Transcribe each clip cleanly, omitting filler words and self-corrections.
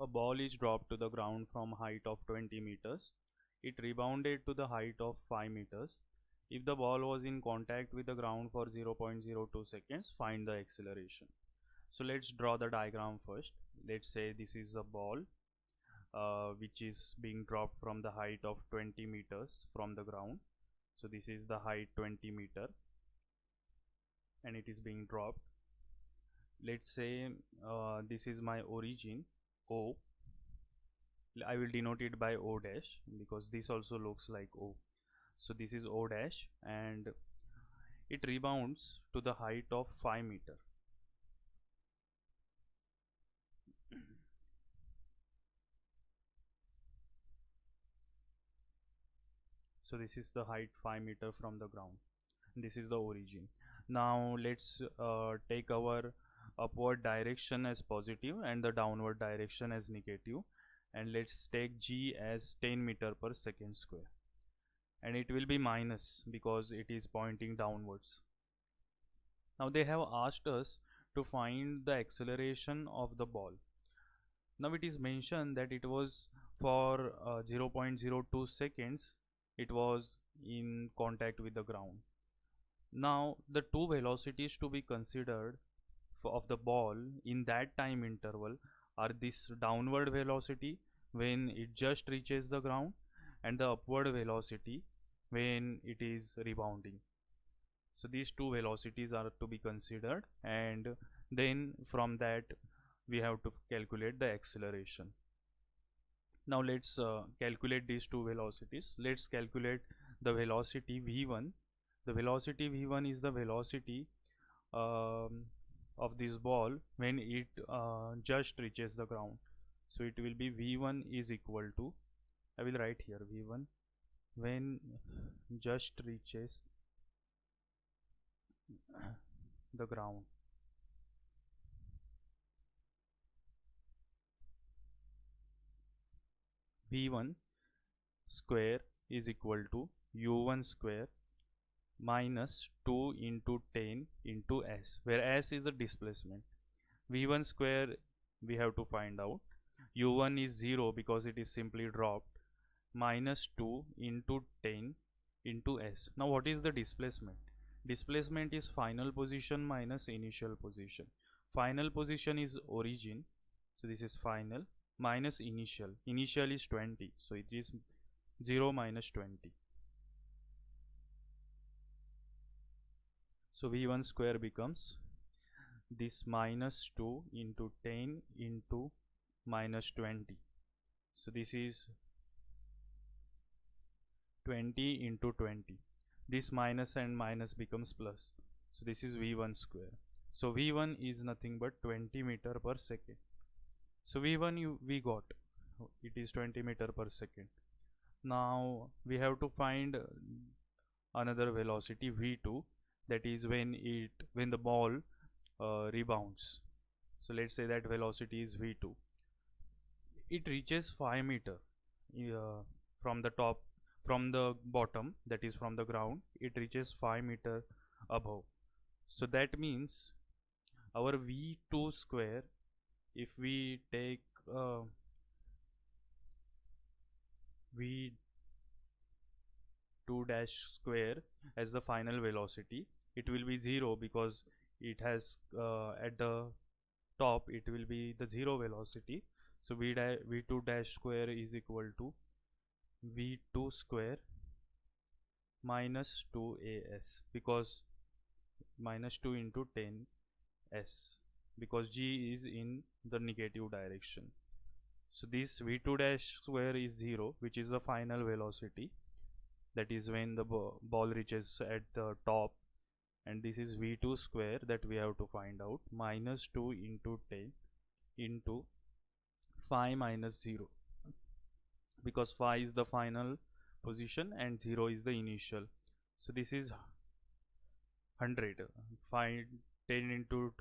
a ball is dropped to the ground from height of 20 meters. It rebounded to the height of 5 meters. If the ball was in contact with the ground for 0.02 seconds, find the acceleration. So let's draw the diagram first. Let's say this is a ball which is being dropped from the height of 20 meters from the ground. So this is the height 20 meter and it is being dropped. Let's say this is my origin O. I will denote it by O dash because this also looks like O. So this is O dash and it rebounds to the height of 5 meter. So this is the height 5 meter from the ground. This is the origin. Now let's take our upward direction as positive and the downward direction as negative, and let's take G as 10 meter per second square, and it will be minus because it is pointing downwards. Now they have asked us to find the acceleration of the ball. Now it is mentioned that it was for 0.02 seconds it was in contact with the ground. Now the two velocities to be considered of the ball in that time interval are this downward velocity when it just reaches the ground and the upward velocity when it is rebounding. So these two velocities are to be considered, and then from that we have to calculate the acceleration. Now let's calculate these two velocities. Let's calculate the velocity v1. The velocity v1 is the velocity of this ball when it just reaches the ground. So it will be v1 is equal to, I will write here v1 when just reaches the ground. v1 square is equal to u1 square minus 2 into 10 into s, where s is the displacement. v1 square we have to find out. u1 is 0 because it is simply dropped, minus 2 into 10 into s. Now what is the displacement? Displacement is final position minus initial position. Final position is origin, so this is final, minus initial. Initial is 20, so it is 0 minus 20. So v1 square becomes this minus 2 into 10 into minus 20. So this is 20 into 20. This minus and minus becomes plus. So this is v1 square. So v1 is nothing but 20 meter per second. So v1 we got, it is 20 meter per second. Now we have to find another velocity v2, that is when the ball rebounds. So let's say that velocity is v2. It reaches 5 meter from the top, from the bottom, that is from the ground. It reaches 5 meter above. So that means our v2 square, if we take v2 dash square as the final velocity, it will be 0 because it has at the top it will be the 0 velocity. So v2 dash square is equal to v2 square minus 2as, because minus 2 into 10 s, because g is in the negative direction. So this v2 dash square is 0, which is the final velocity, that is when the ball reaches at the top, and this is v2 square that we have to find out, minus 2 into 10 into 5 minus 0, because 5 is the final position and 0 is the initial. So this is 100. 10 into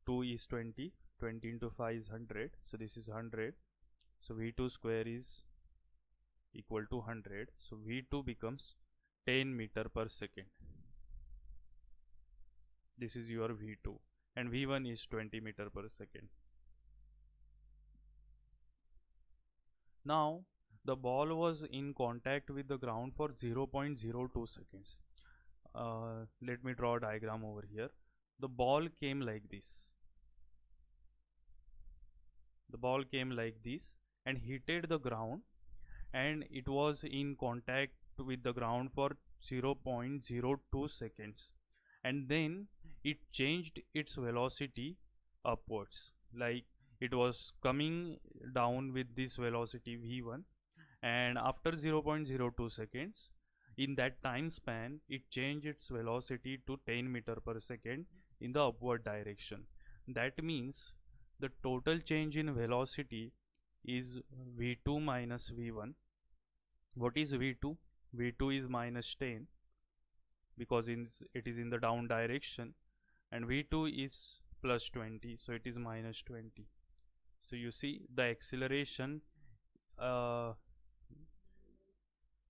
2 is 20, 20 into 5 is 100, so this is 100. So v2 square is equal to 100. So v2 becomes 10 meter per second. This is your v2, and v1 is 20 meter per second. Now the ball was in contact with the ground for 0.02 seconds. Let me draw a diagram over here. The ball came like this. The ball came like this and hit the ground, and it was in contact with the ground for 0.02 seconds, and then it changed its velocity upwards, like it was coming down with this velocity v1, and after 0.02 seconds, in that time span, it changed its velocity to 10 meter per second in the upward direction. That means the total change in velocity is v2 minus v1. What is v2? v2 is minus 10 because it is in the down direction, and v2 is plus 20, so it is minus 20. So you see the acceleration will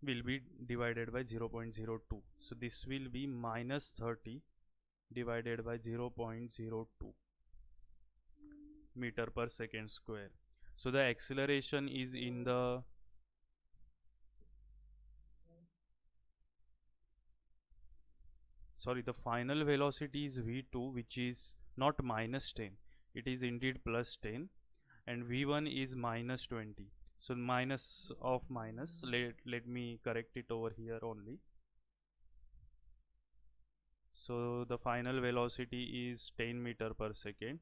be divided by 0.02. So this will be minus 30 divided by 0.02 meter per second square. So the acceleration is in the the final velocity is v2, which is not minus 10, it is indeed plus 10, and v1 is minus 20. So minus of minus, let me correct it over here only. So the final velocity is 10 meter per second.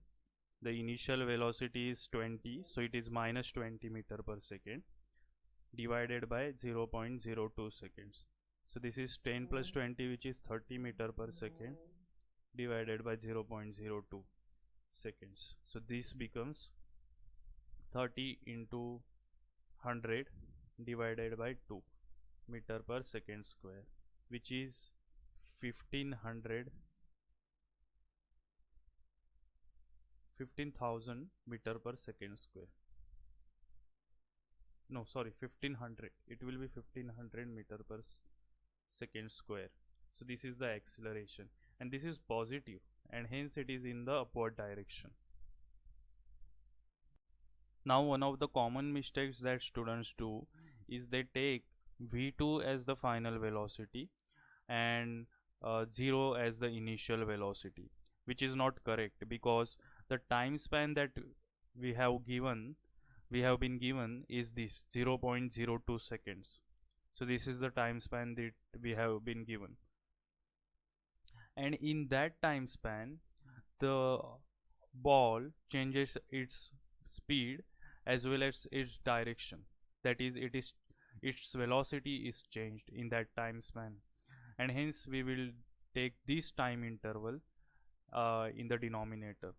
The initial velocity is 20, so it is minus 20 meter per second divided by 0.02 seconds. So this is 10 plus 20, which is 30 meter per second divided by 0.02 seconds. So this becomes 30 into 100 divided by 2 meter per second square, which is 15,000 meter per second square. No, sorry, 1500. It will be 1500 meter per second square. So this is the acceleration, and this is positive, and hence it is in the upward direction. Now one of the common mistakes that students do is they take v2 as the final velocity and 0 as the initial velocity, which is not correct, because the time span that we have been given is this 0.02 seconds. So this is the time span that we have been given, and in that time span the ball changes its speed as well as its direction. That is, its velocity is changed in that time span, and hence we will take this time interval in the denominator.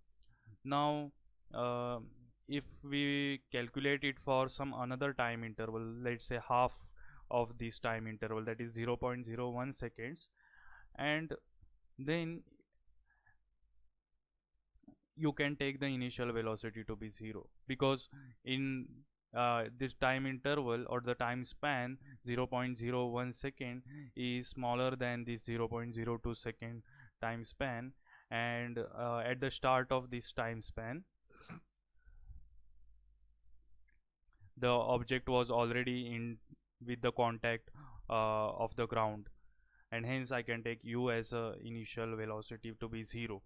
Now if we calculate it for some another time interval, let's say half of this time interval, that is 0.01 seconds, and then you can take the initial velocity to be 0, because in this time interval or the time span, 0.01 second is smaller than this 0.02 second time span, and at the start of this time span the object was already in with the contact of the ground, and hence I can take u as a initial velocity to be 0.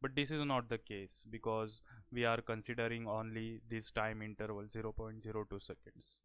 But this is not the case, because we are considering only this time interval 0.02 seconds.